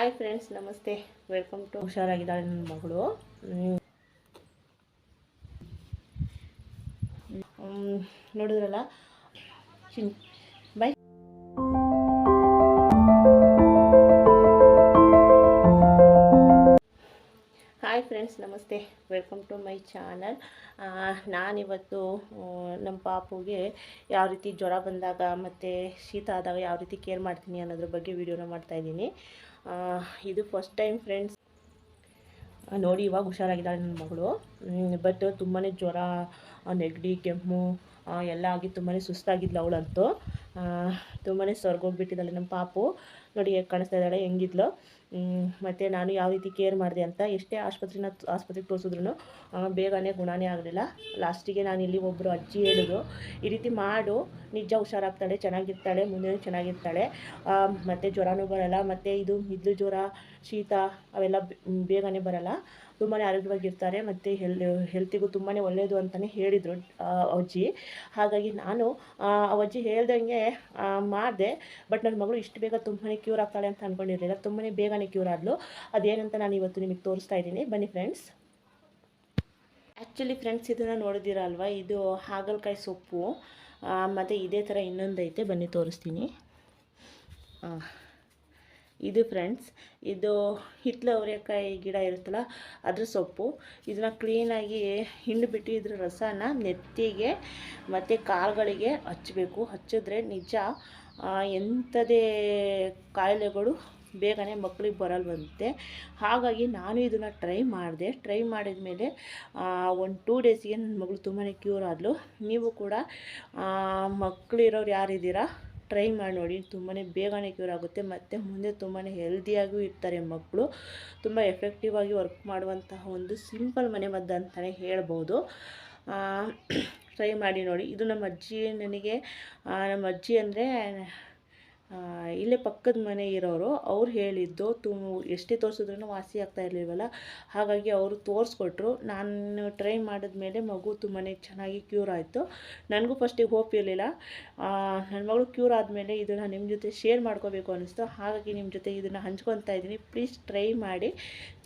Hi friends, ನಮಸ್ತೆ. Welcome to ಹುಷಾರಾಗಿದ್ದಾಳೆ ನನ್ನ ಮಗಳು. ನೋಡಿದ್ರಲ್ಲ, ಬೈ. ಹಾಯ್ ಫ್ರೆಂಡ್ಸ್, ನಮಸ್ತೆ. Welcome to my channel. ನಾನಿವತ್ತು ನಮ್ಮ ಪಾಪುಗೆ ಯಾವ ರೀತಿ ಜ್ವರ ಬಂದಾಗ ಮತ್ತು ಶೀತ ಆದಾಗ ಯಾವ ರೀತಿ ಕೇರ್ ಮಾಡ್ತೀನಿ ಅನ್ನೋದ್ರ ಬಗ್ಗೆ ವಿಡಿಯೋನ ಮಾಡ್ತಾಯಿದ್ದೀನಿ. ಇದು ಫಸ್ಟ್ ಟೈಮ್ ಫ್ರೆಂಡ್ಸ್. ನೋಡಿ, ಇವಾಗ ಹುಷಾರಾಗಿದ್ದಾಳೆ ನನ್ನ ಮಗಳು. ಬಟ್ ತುಂಬಾ ಜ್ವರ, ನೆಗಡಿ, ಕೆಮ್ಮು ಎಲ್ಲ ಆಗಿ ತುಂಬಾ ಸುಸ್ತಾಗಿದ್ಲು ಅವಳಂತೂ. ತುಂಬಾ ಸೊರ್ಗೋಗ್ಬಿಟ್ಟಿದ್ದಾಳೆ ನಮ್ಮ ಪಾಪು. ನೋಡಿ ಹೇಗೆ ಕಾಣಿಸ್ತಾ ಇದ್ದಾಳೆ, ಹೆಂಗಿದ್ಲು. ಮತ್ತು ನಾನು ಯಾವ ರೀತಿ ಕೇರ್ ಮಾಡಿದೆ ಅಂತ, ಎಷ್ಟೇ ಆಸ್ಪತ್ರೆಗೆ ತೋರಿಸಿದ್ರು ಬೇಗನೆ ಗುಣನೇ ಆಗಲಿಲ್ಲ. ಲಾಸ್ಟಿಗೆ ನಾನು ಇಲ್ಲಿ ಒಬ್ಬರು ಅಜ್ಜಿ ಹೇಳಿದ್ರು, ಈ ರೀತಿ ಮಾಡು, ನಿಜ ಹುಷಾರಾಗ್ತಾಳೆ, ಚೆನ್ನಾಗಿರ್ತಾಳೆ, ಮುಂದೆ ಚೆನ್ನಾಗಿರ್ತಾಳೆ, ಮತ್ತು ಜ್ವರನೂ ಬರಲ್ಲ, ಮತ್ತು ಇದು ಜ್ವರ, ಶೀತ ಅವೆಲ್ಲ ಬೇಗನೆ ಬರಲ್ಲ, ತುಂಬಾ ಆರೋಗ್ಯವಾಗಿರ್ತಾರೆ, ಮತ್ತು ಹೆಲ್ತಿಗೂ ತುಂಬಾ ಒಳ್ಳೆಯದು ಅಂತಲೇ ಹೇಳಿದರು ಅಜ್ಜಿ. ಹಾಗಾಗಿ ನಾನು ಅಜ್ಜಿ ಹೇಳ್ದಂಗೆ ಮಾಡಿದೆ. ಬಟ್ ನನ್ನ ಮಗಳು ಇಷ್ಟು ಬೇಗ ತುಂಬಾ ಕ್ಯೂರ್ ಆಗ್ತಾಳೆ ಅಂತ ಅಂದ್ಕೊಂಡಿರಲಿಲ್ಲ. ತುಂಬಾ ಬೇಗನೆ ಕ್ಯೂರ್ ಆದಳು. ಅದೇನಂತ ನಾನು ಇವತ್ತು ನಿಮಗೆ ತೋರಿಸ್ತಾ ಇದ್ದೀನಿ, ಬನ್ನಿ ಫ್ರೆಂಡ್ಸ್. ಆ್ಯಕ್ಚುಲಿ ಫ್ರೆಂಡ್ಸ್, ಇದನ್ನು ನೋಡಿದ್ದೀರಲ್ವ, ಇದು ಹಾಗಲಕಾಯಿ ಸೊಪ್ಪು. ಮತ್ತು ಇದೇ ಥರ ಇನ್ನೊಂದೈತೆ, ಬನ್ನಿ ತೋರಿಸ್ತೀನಿ. ಇದು ಫ್ರೆಂಡ್ಸ್, ಇದು ಹಿತ್ತಲ ಅವರೆಕಾಯಿ ಗಿಡ ಇರುತ್ತಲ್ಲ, ಅದ್ರ ಸೊಪ್ಪು. ಇದನ್ನು ಕ್ಲೀನಾಗಿ ಹಿಂಡಿಬಿಟ್ಟು ಇದ್ರ ರಸನ ನೆತ್ತಿಗೆ ಮತ್ತು ಕಾಲುಗಳಿಗೆ ಹಚ್ಚಬೇಕು. ಹಚ್ಚಿದ್ರೆ ನಿಜ ಎಂಥದೇ ಕಾಯಿಲೆಗಳು ಬೇಗನೆ ಮಕ್ಕಳಿಗೆ ಬರಲ್ವಂತೆ. ಹಾಗಾಗಿ ನಾನು ಇದನ್ನು ಟ್ರೈ ಮಾಡಿದ ಮೇಲೆ 1-2 ಡೇಸಿಗೆ ನನ್ನ ಮಗಳು ತುಂಬಾ ಕ್ಯೂರ್ ಆದಳು. ನೀವು ಕೂಡ ಮಕ್ಕಳಿರೋರು ಯಾರಿದ್ದೀರಾ, ಟ್ರೈ ಮಾಡಿ ನೋಡಿ. ತುಂಬಾ ಬೇಗನೆ ಕ್ಯೂರ್ ಆಗುತ್ತೆ, ಮತ್ತು ಮುಂದೆ ತುಂಬಾ ಹೆಲ್ದಿಯಾಗೂ ಇರ್ತಾರೆ ಮಕ್ಕಳು. ತುಂಬ ಎಫೆಕ್ಟಿವ್ ಆಗಿ ವರ್ಕ್ ಮಾಡುವಂತಹ ಒಂದು ಸಿಂಪಲ್ ಮನೆಮದ್ದು ಅಂತಲೇ ಹೇಳ್ಬೋದು. ಟ್ರೈ ಮಾಡಿ ನೋಡಿ. ಇದು ನಮ್ಮ ಅಜ್ಜಿ ಅಂದರೆ ಇಲ್ಲೇ ಪಕ್ಕದ ಮನೆ ಇರೋರು, ಅವ್ರು ಹೇಳಿದ್ದು. ಎಷ್ಟೇ ತೋರಿಸಿದ್ರೂ ವಾಸಿ ಆಗ್ತಾ ಇರಲಿಲ್ವಲ್ಲ, ಹಾಗಾಗಿ ಅವರು ತೋರಿಸ್ಕೊಟ್ರು. ನಾನು ಟ್ರೈ ಮಾಡಿದ್ಮೇಲೆ ಮಗು ತುಂಬಾ ಚೆನ್ನಾಗಿ ಕ್ಯೂರ್ ಆಯಿತು. ನನಗೂ ಫಸ್ಟಿಗೆ ಹೋಪ್ ಇರಲಿಲ್ಲ. ನನ್ನ ಮಗಳು ಕ್ಯೂರ್ ಆದಮೇಲೆ ಇದನ್ನು ನಿಮ್ಮ ಜೊತೆ ಶೇರ್ ಮಾಡ್ಕೋಬೇಕು ಅನ್ನಿಸ್ತು. ಹಾಗಾಗಿ ನಿಮ್ಮ ಜೊತೆ ಇದನ್ನು ಹಂಚ್ಕೊತಾ ಇದ್ದೀನಿ. ಪ್ಲೀಸ್ ಟ್ರೈ ಮಾಡಿ,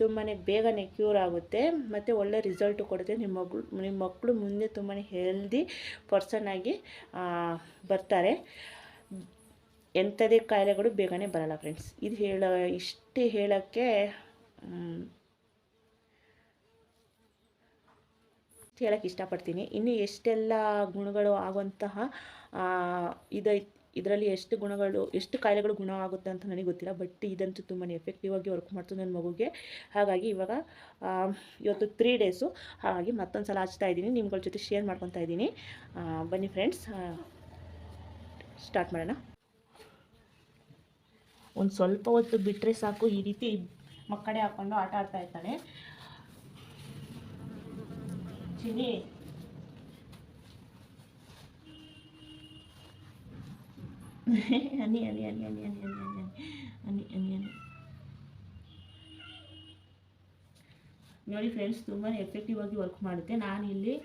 ತುಂಬಾ ಬೇಗನೆ ಕ್ಯೂರ್ ಆಗುತ್ತೆ, ಮತ್ತು ಒಳ್ಳೆ ರಿಸಲ್ಟು ಕೊಡುತ್ತೆ. ನಿಮ್ಮ ಮಕ್ಕಳು ಮುಂದೆ ತುಂಬಾ ಹೆಲ್ದಿ ಪರ್ಸನ್ ಆಗಿ ಬರ್ತಾರೆ. ಎಂಥದೇ ಕಾಯಿಲೆಗಳು ಬೇಗನೆ ಬರಲ್ಲ ಫ್ರೆಂಡ್ಸ್. ಇಷ್ಟು ಹೇಳೋಕ್ಕೆ ಇಷ್ಟಪಡ್ತೀನಿ. ಇನ್ನು ಎಷ್ಟೆಲ್ಲ ಗುಣಗಳು ಆಗುವಂತಹ ಇದರಲ್ಲಿ ಎಷ್ಟು ಕಾಯಿಲೆಗಳು ಗುಣ ಆಗುತ್ತೆ ಅಂತ ನನಗೆ ಗೊತ್ತಿಲ್ಲ. ಬಟ್ ಇದಂತೂ ತುಂಬಾ ಎಫೆಕ್ಟಿವ್ ಆಗಿ ವರ್ಕ್ ಮಾಡ್ತು ನನ್ನ ಮಗುಗೆ. ಹಾಗಾಗಿ ಇವತ್ತು 3 ಡೇಸು, ಹಾಗಾಗಿ ಮತ್ತೊಂದು ಸಲ ಹಚ್ತಾ ಇದ್ದೀನಿ, ನಿಮ್ಗಳ ಜೊತೆ ಶೇರ್ ಮಾಡ್ಕೊತಾ ಇದ್ದೀನಿ. ಬನ್ನಿ ಫ್ರೆಂಡ್ಸ್, ಸ್ಟಾರ್ಟ್ ಮಾಡೋಣ. ಒಂದು ಸ್ವಲ್ಪ ಹೊತ್ತು ಬಿಟ್ಟರೆ ಸಾಕು, ಈ ರೀತಿ ಮಕ್ಕಳೇ ಹಾಕ್ಕೊಂಡು ಆಟ ಆಡ್ತಾ ಇರ್ತಾಳೆ. ಚಿನ್ನಿ, ಹನಿ ಹನಿ ಹನಿ ಹನಿ ಹನಿ ಹನಿ ಹನಿ ಹನಿ ಹನಿ. ನೋಡಿ ಫ್ರೆಂಡ್ಸ್, ತುಂಬಾ ಎಫೆಕ್ಟಿವ್ ಆಗಿ ವರ್ಕ್ ಮಾಡುತ್ತೆ. ನಾನು ಇಲ್ಲಿ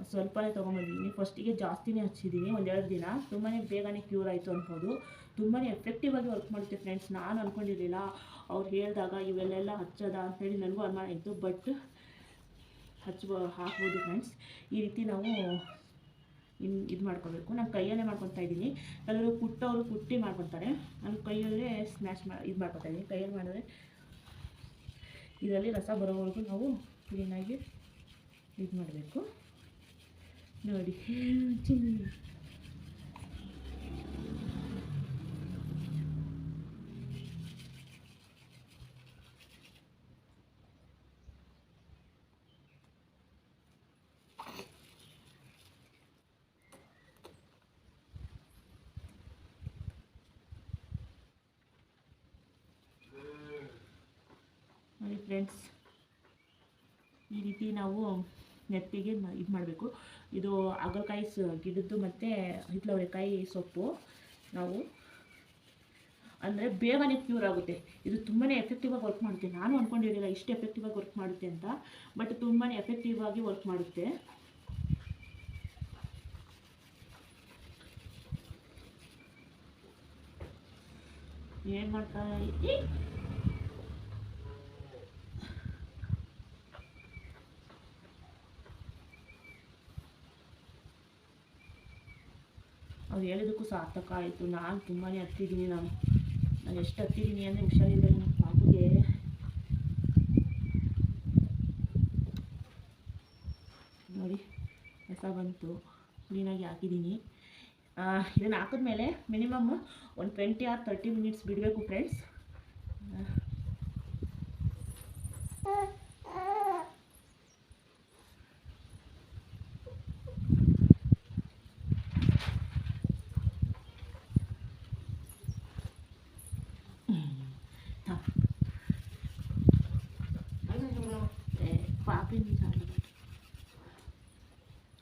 ಸ್ವಲ್ಪನೇ ತೊಗೊಂಬಂದಿದ್ದೀನಿ. ಫಸ್ಟಿಗೆ ಜಾಸ್ತಿನೇ ಹಚ್ಚಿದ್ದೀನಿ, 1-2 ದಿನ. ತುಂಬಾ ಬೇಗನೆ ಕ್ಯೂರ್ ಆಯಿತು ಅನ್ಬೋದು. ತುಂಬಾ ಎಫೆಕ್ಟಿವ್ ಆಗಿ ವರ್ಕ್ ಮಾಡುತ್ತೆ ಫ್ರೆಂಡ್ಸ್. ನಾನು ಅಂದ್ಕೊಂಡಿರಲಿಲ್ಲ, ಅವ್ರು ಹೇಳಿದಾಗ ಇವೆಲ್ಲ ಹಚ್ಚೋದ ಅಂತೇಳಿ ನನಗೂ ಅನುಮಾನ ಇತ್ತು. ಬಟ್ ಹಾಕ್ಬೋದು ಫ್ರೆಂಡ್ಸ್. ಈ ರೀತಿ ನಾವು ಇದು ಮಾಡ್ಕೋಬೇಕು. ನಾನು ಕೈಯಲ್ಲೇ ಮಾಡ್ಕೊತಾ ಇದ್ದೀನಿ. ಕೆಲವರು ಕುಟ್ಟಿ ಮಾಡ್ಕೊತಾರೆ. ನಾನು ಕೈಯಲ್ಲೇ ಇದು ಮಾಡ್ಕೊತಾ ಇದ್ದೀನಿ. ಕೈಯಲ್ಲಿ ಮಾಡಿದ್ರೆ ಇದರಲ್ಲಿ ರಸ ಬರೋವರೆಗೂ ನಾವು ಕ್ಲೀನಾಗಿ ಇದು ಮಾಡಬೇಕು. ನೋಡಿ ಫ್ರೆಂಡ್ಸ್, ಈ ರೀತಿ ನಾವು ನೆತ್ತಿಗೆ ಇದು ಮಾಡಬೇಕು. ಇದು ಹಾಗಲಕಾಯಿ ಗಿಡದ್ದು ಮತ್ತು ಹಿತ್ತಲವರೆಕಾಯಿ ಸೊಪ್ಪು. ನಾವು ಅಂದರೆ ಬೇಗನೆ ಕ್ಯೂರ್ ಆಗುತ್ತೆ. ಇದು ತುಂಬಾ ಎಫೆಕ್ಟಿವ್ ಆಗಿ ವರ್ಕ್ ಮಾಡುತ್ತೆ. ನಾನು ಅಂದ್ಕೊಂಡಿರಲಿಲ್ಲ ಇಷ್ಟು ಎಫೆಕ್ಟಿವ್ ಆಗಿ ವರ್ಕ್ ಮಾಡುತ್ತೆ ಅಂತ. ಬಟ್ ತುಂಬಾ ಎಫೆಕ್ಟಿವ್ ಆಗಿ ವರ್ಕ್ ಮಾಡುತ್ತೆ. ಏನು ಮಾಡ್ತಾ ಅವ್ರು ಹೇಳಿದಕ್ಕೂ ಸಾರ್ಥಕ ಆಯಿತು. ನಾನು ತುಂಬಾ ಹತ್ತಿದ್ದೀನಿ. ನಾನು ಎಷ್ಟು ಹತ್ತಿದ್ದೀನಿ ಅಂದರೆ ಹುಷಾರಿಲ್ಲ ನನ್ನ ಪಾಪುಗೆ. ನೋಡಿ ಕಸ ಬಂತು, ಕ್ಲೀನಾಗಿ ಹಾಕಿದ್ದೀನಿ. ಇದನ್ನು ಹಾಕಿದ್ಮೇಲೆ ಮಿನಿಮಮ್ ಒಂದು 20 or 30 ಮಿನಿಟ್ಸ್ ಬಿಡಬೇಕು ಫ್ರೆಂಡ್ಸ್.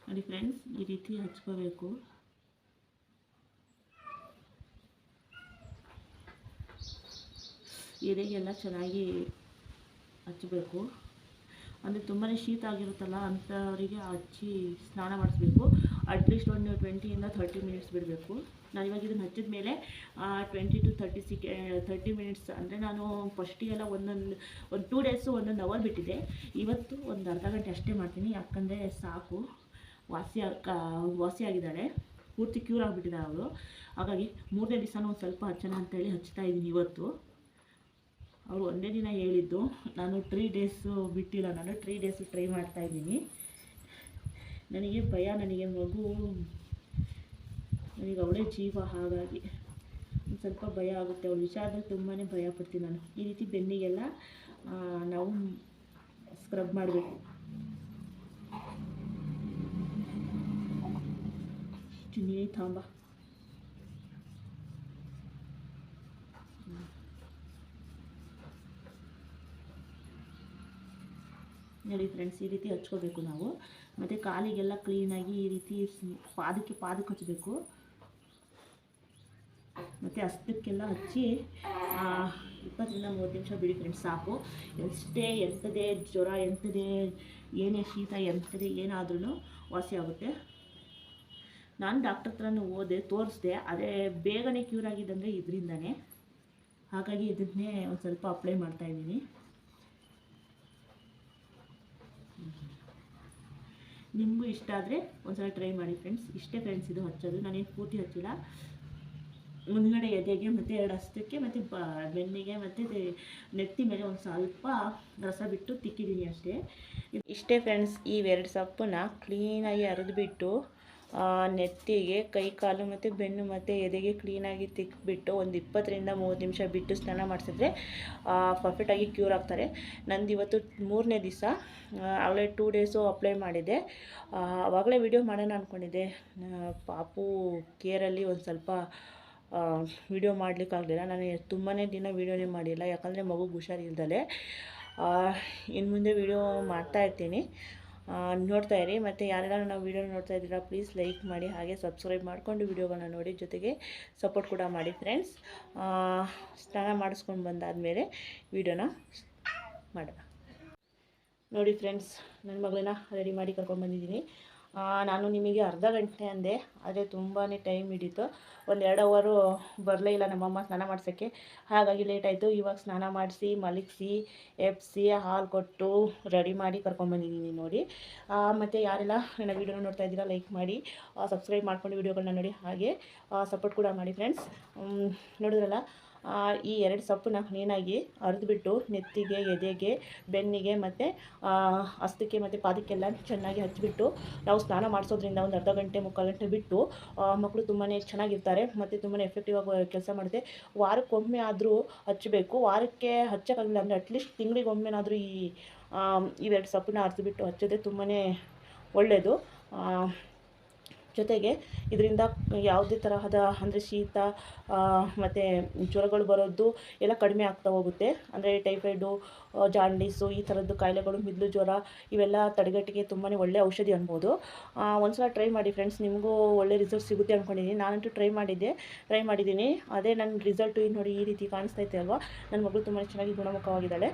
ನೋಡಿ ಫ್ರೆಂಡ್ಸ್, ಈ ರೀತಿ ಹಚ್ಕೋಬೇಕು. ಎದೆಗೆಲ್ಲ ಚೆನ್ನಾಗಿ ಹಚ್ಚಬೇಕು. ಅಂದರೆ ತುಂಬಾ ಶೀತ ಆಗಿರುತ್ತಲ್ಲ ಅಂಥವರಿಗೆ ಹಚ್ಚಿ ಸ್ನಾನ ಮಾಡಿಸ್ಬೇಕು. ಅಟ್ಲೀಸ್ಟ್ ಒಂದು 20 ಇಂದ 30 ಮಿನಿಟ್ಸ್ ಬಿಡಬೇಕು. ನಾನು ಇವಾಗ ಇದನ್ನು ಹಚ್ಚಿದ ಮೇಲೆ 20 to 30 ಮಿನಿಟ್ಸ್ ಅಂದರೆ ನಾನು ಫಸ್ಟಿಗೆಲ್ಲ ಒಂದು 2 ಡೇಸು 1 ಅವರ್ ಬಿಟ್ಟಿದ್ದೆ. ಇವತ್ತು ಒಂದು ಅರ್ಧ ಗಂಟೆ ಅಷ್ಟೇ ಮಾಡ್ತೀನಿ. ಯಾಕಂದರೆ ಸಾಕು, ವಾಸಿಯಾಗಿದ್ದಾಳೆ, ಪೂರ್ತಿ ಕ್ಯೂರ್ ಆಗಿಬಿಟ್ಟಿದ್ದಾರೆ ಅವರು. ಹಾಗಾಗಿ 3ನೇ ದಿವಸನೂ ಒಂದು ಸ್ವಲ್ಪ ಹಚ್ಚೋಣ ಅಂತೇಳಿ ಹಚ್ತಾ ಇದ್ದೀನಿ. ಇವತ್ತು ಅವರು ಒಂದೇ ದಿನ ಹೇಳಿದ್ದು, ನಾನು 3 ಡೇಸು ಬಿಟ್ಟಿಲ್ಲ. ನಾನು 3 ಡೇಸು ಟ್ರೈ ಮಾಡ್ತಾಯಿದ್ದೀನಿ. ನನಗೆ ಭಯ, ನನಗೆ ಮಗು, ನನಗೆ ಅವಳೇ ಜೀವ. ಹಾಗಾಗಿ ಒಂದು ಸ್ವಲ್ಪ ಭಯ ಆಗುತ್ತೆ. ಅವಳ ವಿಚಾರದಲ್ಲಿ ತುಂಬಾ ಭಯ ಪಡ್ತೀನಿ ನಾನು. ಈ ರೀತಿ ಬೆನ್ನಿಗೆಲ್ಲ ನಾವು ಸ್ಕ್ರಬ್ ಮಾಡಬೇಕು. ಚಿನ್ನಿ ತಾಂಬ ನೋಡಿ ಫ್ರೆಂಡ್ಸ್, ಈ ರೀತಿ ಹಚ್ಕೋಬೇಕು ನಾವು. ಮತ್ತು ಕಾಲಿಗೆಲ್ಲ ಕ್ಲೀನಾಗಿ ಈ ರೀತಿ ಪಾದಕ್ಕೆ ಹಚ್ಚಬೇಕು. ಮತ್ತು ಹಸ್ತಕ್ಕೆಲ್ಲ ಹಚ್ಚಿ 20ರಿಂದ 30 ನಿಮಿಷ ಬಿಡಿ ಫ್ರೆಂಡ್ಸ್, ಸಾಕು. ಎಂಥದೇ ಜ್ವರ, ಎಂಥದೇ ಏನೇ ಶೀತ, ಎಂಥದೇ ಏನಾದ್ರೂ ವಾಸಿ ಆಗುತ್ತೆ. ನಾನು ಡಾಕ್ಟರ್ ಹತ್ರನೂ ಹೋದೆ, ತೋರಿಸ್ದೆ. ಅದೇ ಬೇಗನೆ ಕ್ಯೂರ್ ಆಗಿದ್ದಂದರೆ ಇದರಿಂದನೇ. ಹಾಗಾಗಿ ಇದನ್ನೇ ಒಂದು ಸ್ವಲ್ಪ ಅಪ್ಲೈ ಮಾಡ್ತಾಯಿದ್ದೀನಿ. ನಿಮಗೂ ಇಷ್ಟ ಆದರೆ ಒಂದ್ಸಲ ಟ್ರೈ ಮಾಡಿ ಫ್ರೆಂಡ್ಸ್. ಇಷ್ಟೇ ಫ್ರೆಂಡ್ಸ್ ಇದು ಹಚ್ಚೋದು. ನಾನೇನು ಪೂರ್ತಿ ಹಚ್ಚಿಲ್ಲ. ಮುಂದ್ಗಡೆ ಎದೆಗೆ ಮತ್ತು 2 ಹಸ್ತಕ್ಕೆ ಮತ್ತು ಬೆನ್ನಿಗೆ ಮತ್ತು ನೆತ್ತಿ ಮೇಲೆ ಒಂದು ಸ್ವಲ್ಪ ರಸ ಬಿಟ್ಟು ತಿಕ್ಕಿದ್ದೀನಿ ಅಷ್ಟೇ. ಇಷ್ಟೇ ಫ್ರೆಂಡ್ಸ್. ಈ 2 ಸೊಪ್ಪನ್ನ ಕ್ಲೀನಾಗಿ ಅರೆದುಬಿಟ್ಟು ನೆತ್ತಿಗೆ, ಕೈ ಕಾಲು ಮತ್ತು ಬೆನ್ನು ಮತ್ತು ಎದೆಗೆ ಕ್ಲೀನಾಗಿ ತಿಕ್ಕಿಬಿಟ್ಟು ಒಂದು 20ರಿಂದ 30 ನಿಮಿಷ ಬಿಟ್ಟು ಸ್ನಾನ ಮಾಡಿಸಿದ್ರೆ ಪರ್ಫೆಕ್ಟಾಗಿ ಕ್ಯೂರ್ ಆಗ್ತಾರೆ. ನಂದು ಇವತ್ತು 3ನೇ ದಿವಸ. ಆಗಲೇ 2 ಡೇಸು ಅಪ್ಲೈ ಮಾಡಿದ್ದೆ. ಆವಾಗಲೇ ವಿಡಿಯೋ ಮಾಡೋಣ ಅಂದ್ಕೊಂಡಿದ್ದೆ. ಪಾಪು ಕೇರಲ್ಲಿ ಒಂದು ಸ್ವಲ್ಪ ವಿಡಿಯೋ ಮಾಡಲಿಕ್ಕಾಗಲಿಲ್ಲ. ನಾನು ತುಂಬಾ ದಿನ ವೀಡಿಯೋನೇ ಮಾಡಿಲ್ಲ, ಯಾಕಂದರೆ ಮಗುಗೆ ಹುಷಾರಿಲ್ದಲೆ. ಇನ್ನು ಮುಂದೆ ವಿಡಿಯೋ ಮಾಡ್ತಾಯಿರ್ತೀನಿ, ನೋಡ್ತಾ ಇರಿ. ಮತ್ತು ಯಾರೆಲ್ಲ ನಾವು ವೀಡಿಯೋ ನೋಡ್ತಾ ಇದ್ದೀರಾ ಪ್ಲೀಸ್ ಲೈಕ್ ಮಾಡಿ, ಹಾಗೆ ಸಬ್ಸ್ಕ್ರೈಬ್ ಮಾಡಿಕೊಂಡು ವಿಡಿಯೋಗಳನ್ನ ನೋಡಿ, ಜೊತೆಗೆ ಸಪೋರ್ಟ್ ಕೂಡ ಮಾಡಿ ಫ್ರೆಂಡ್ಸ್. ಸ್ನಾನ ಮಾಡಿಸ್ಕೊಂಡು ಬಂದಾದಮೇಲೆ ವಿಡಿಯೋನ ಮಾಡೋಣ. ನೋಡಿ ಫ್ರೆಂಡ್ಸ್, ನನ್ನ ಮಗಳನ್ನ ರೆಡಿ ಮಾಡಿ ಕರ್ಕೊಂಡ್ಬಂದಿದ್ದೀನಿ. ನಾನು ನಿಮಗೆ ಅರ್ಧ ಗಂಟೆ ಅಂದೆ, ಆದರೆ ತುಂಬಾ ಟೈಮ್ ಹಿಡಿತು. ಒಂದು 2 ಅವರು ಬರಲೇ ಇಲ್ಲ ನಮ್ಮಮ್ಮ ಸ್ನಾನ ಮಾಡ್ಸೋಕ್ಕೆ. ಹಾಗಾಗಿ ಲೇಟಾಯಿತು. ಇವಾಗ ಸ್ನಾನ ಮಾಡಿಸಿ, ಮಲಗಿಸಿ, ಎಬ್ಬಿಸಿ, ಹಾಲು ಕೊಟ್ಟು ರೆಡಿ ಮಾಡಿ ಕರ್ಕೊಂಡ್ಬಂದಿದ್ದೀನಿ ನೋಡಿ. ಮತ್ತು ಯಾರೆಲ್ಲ ನನ್ನ ವೀಡಿಯೋನ ನೋಡ್ತಾ ಇದ್ದೀರಾ ಲೈಕ್ ಮಾಡಿ, ಸಬ್ಸ್ಕ್ರೈಬ್ ಮಾಡ್ಕೊಂಡು ವೀಡಿಯೋಗಳನ್ನ ನೋಡಿ, ಹಾಗೆ ಸಪೋರ್ಟ್ ಕೂಡ ಮಾಡಿ ಫ್ರೆಂಡ್ಸ್. ನೋಡಿದ್ರಲ್ಲ, ಈ 2 ಸೊಪ್ಪನ್ನ ಕ್ಲೀನಾಗಿ ಅರೆದುಬಿಟ್ಟು ನೆತ್ತಿಗೆ, ಎದೆಗೆ, ಬೆನ್ನಿಗೆ ಮತ್ತು ಹಸ್ತಕ್ಕೆ ಮತ್ತು ಪಾದಕ್ಕೆಲ್ಲ ಚೆನ್ನಾಗಿ ಹಚ್ಚಿಬಿಟ್ಟು ನಾವು ಸ್ನಾನ ಮಾಡಿಸೋದ್ರಿಂದ ಒಂದು ಅರ್ಧ ಗಂಟೆ 3/4 ಗಂಟೆ ಬಿಟ್ಟು ಮಕ್ಕಳು ತುಂಬಾ ಚೆನ್ನಾಗಿರ್ತಾರೆ ಮತ್ತು ತುಂಬಾ ಎಫೆಕ್ಟಿವ್ ಆಗಿ ಕೆಲಸ ಮಾಡುತ್ತೆ. ವಾರಕ್ಕೊಮ್ಮೆ ಆದರೂ ಹಚ್ಚಬೇಕು. ವಾರಕ್ಕೆ ಹಚ್ಚೋಕ್ಕಾಗಲಿಲ್ಲ ಅಂದರೆ ಅಟ್ಲೀಸ್ಟ್ ತಿಂಗಳಿಗೊಮ್ಮೆನಾದರೂ ಈ 2 ಸೊಪ್ಪನ್ನ ಅರೆದುಬಿಟ್ಟು ಹಚ್ಚಿದ್ರೆ ತುಂಬಾ ಒಳ್ಳೆಯದು. ಜೊತೆಗೆ ಇದರಿಂದ ಯಾವುದೇ ತರಹದ ಅಂದರೆ ಶೀತ ಮತ್ತು ಜ್ವರಗಳು ಬರೋದು ಎಲ್ಲ ಕಡಿಮೆ ಆಗ್ತಾ ಹೋಗುತ್ತೆ. ಅಂದರೆ ಟೈಫಾಯ್ಡು, ಜಾಂಡೀಸು, ಈ ಥರದ್ದು ಕಾಯಿಲೆಗಳು, ಮಿದ್ಲು ಜ್ವರ, ಇವೆಲ್ಲ ತಡೆಗಟ್ಟಿಗೆ ತುಂಬಾ ಒಳ್ಳೆಯ ಔಷಧಿ ಅನ್ಬೋದು. ಒಂದು ಸಲ ಟ್ರೈ ಮಾಡಿ ಫ್ರೆಂಡ್ಸ್, ನಿಮಗೂ ಒಳ್ಳೆ ರಿಸಲ್ಟ್ ಸಿಗುತ್ತೆ ಅಂದ್ಕೊಂಡಿದ್ದೀನಿ. ನಾನಂತೂ ಟ್ರೈ ಮಾಡಿದ್ದೀನಿ. ಅದೇ ನನ್ನ ರಿಸಲ್ಟು ನೋಡಿ ಈ ರೀತಿ ಕಾಣಿಸ್ತೈತೆ ಅಲ್ವಾ. ನನ್ನ ಮಗಳು ತುಂಬಾ ಚೆನ್ನಾಗಿ ಗುಣಮುಖವಾಗಿದ್ದಾಳೆ.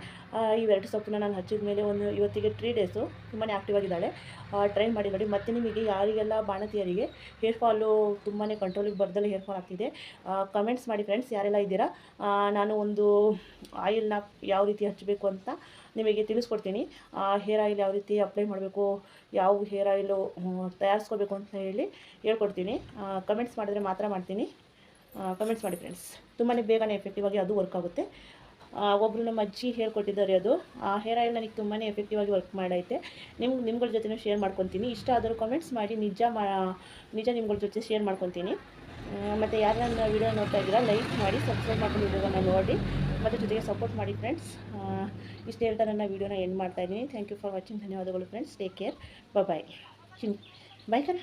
ಈ 2 ಸೊಪ್ಪನ್ನ ನಾನು ಹಚ್ಚಿದ ಮೇಲೆ ಇವತ್ತಿಗೆ 3 ಡೇಸು ತುಂಬಾ ಆ್ಯಕ್ಟಿವ್ ಆಗಿದ್ದಾಳೆ. ಟ್ರೈ ಮಾಡಿ ನೋಡಿ. ಮತ್ತು ನಿಮಗೆ ಯಾರಿಗೆಲ್ಲ ಬಾಣತಿಯರಿಗೆ ಹೇರಿಗೆ ಹೇರ್ ಫಾಲು ತುಂಬಾ ಕಂಟ್ರೋಲಿಗೆ ಬರ್ದಲ್ಲೇ ಹೇರ್ ಫಾಲ್ ಆಗ್ತಿದೆ. ಕಮೆಂಟ್ಸ್ ಮಾಡಿ ಫ್ರೆಂಡ್ಸ್ ಯಾರೆಲ್ಲ ಇದ್ದೀರಾ. ನಾನು ಒಂದು ಆಯಿಲ್ನ ಯಾವ ರೀತಿ ಹಚ್ಚಬೇಕು ಅಂತ ನಿಮಗೆ ತಿಳಿಸ್ಕೊಡ್ತೀನಿ. ಹೇರ್ ಆಯಿಲ್ ಯಾವ ರೀತಿ ಅಪ್ಲೈ ಮಾಡಬೇಕು, ಯಾವ ಹೇರ್ ಆಯಿಲು ತಯಾರಿಸ್ಕೋಬೇಕು ಅಂತ ಹೇಳ್ಕೊಡ್ತೀನಿ. ಕಮೆಂಟ್ಸ್ ಮಾಡಿದ್ರೆ ಮಾತ್ರ ಮಾಡ್ತೀನಿ. ಕಮೆಂಟ್ಸ್ ಮಾಡಿ ಫ್ರೆಂಡ್ಸ್. ತುಂಬಾ ಬೇಗನೆ ಎಫೆಕ್ಟಿವ್ ಆಗಿ ಅದು ವರ್ಕ್ ಆಗುತ್ತೆ. ಒಬ್ಬರು ನಮ್ಮ ಅಜ್ಜಿ ಹೇಳ್ಕೊಟ್ಟಿದ್ದಾರೆ ಅದು. ಆ ಹೇರ್ ಆಯಿಲ್ ನನಗೆ ತುಂಬಾ ಎಫೆಕ್ಟಿವ್ ಆಗಿ ವರ್ಕ್ ಮಾಡೈತೆ. ನಿಮ್ಗಳ ಜೊತೆ ಶೇರ್ ಮಾಡ್ಕೊತೀನಿ. ಇಷ್ಟ ಆದರೂ ಕಮೆಂಟ್ಸ್ ಮಾಡಿ, ನಿಜ ನಿಮ್ಗಳ ಜೊತೆ ಶೇರ್ ಮಾಡ್ಕೊತೀನಿ. ಮತ್ತು ಯಾರು ನನ್ನ ವೀಡಿಯೋ ನೋಡ್ತಾ ಇದ್ದೀರಾ ಲೈಕ್ ಮಾಡಿ, ಸಬ್ಸ್ಕ್ರೈಬ್ ಮಾಡ್ಕೊಂಡು ವಿಡಿಯೋನ ನೋಡಿ ಮತ್ತು ಜೊತೆಗೆ ಸಪೋರ್ಟ್ ಮಾಡಿ ಫ್ರೆಂಡ್ಸ್. ಇಷ್ಟು ಹೇಳ್ತಾ ನನ್ನ ವೀಡಿಯೋನ ಎಂಡ್ ಮಾಡ್ತಾಯಿದ್ದೀನಿ. Thank you for watching. ಧನ್ಯವಾದಗಳು ಫ್ರೆಂಡ್ಸ್. Take care. ಬಾಯ್ ಬಾಯ್ ಕಣ.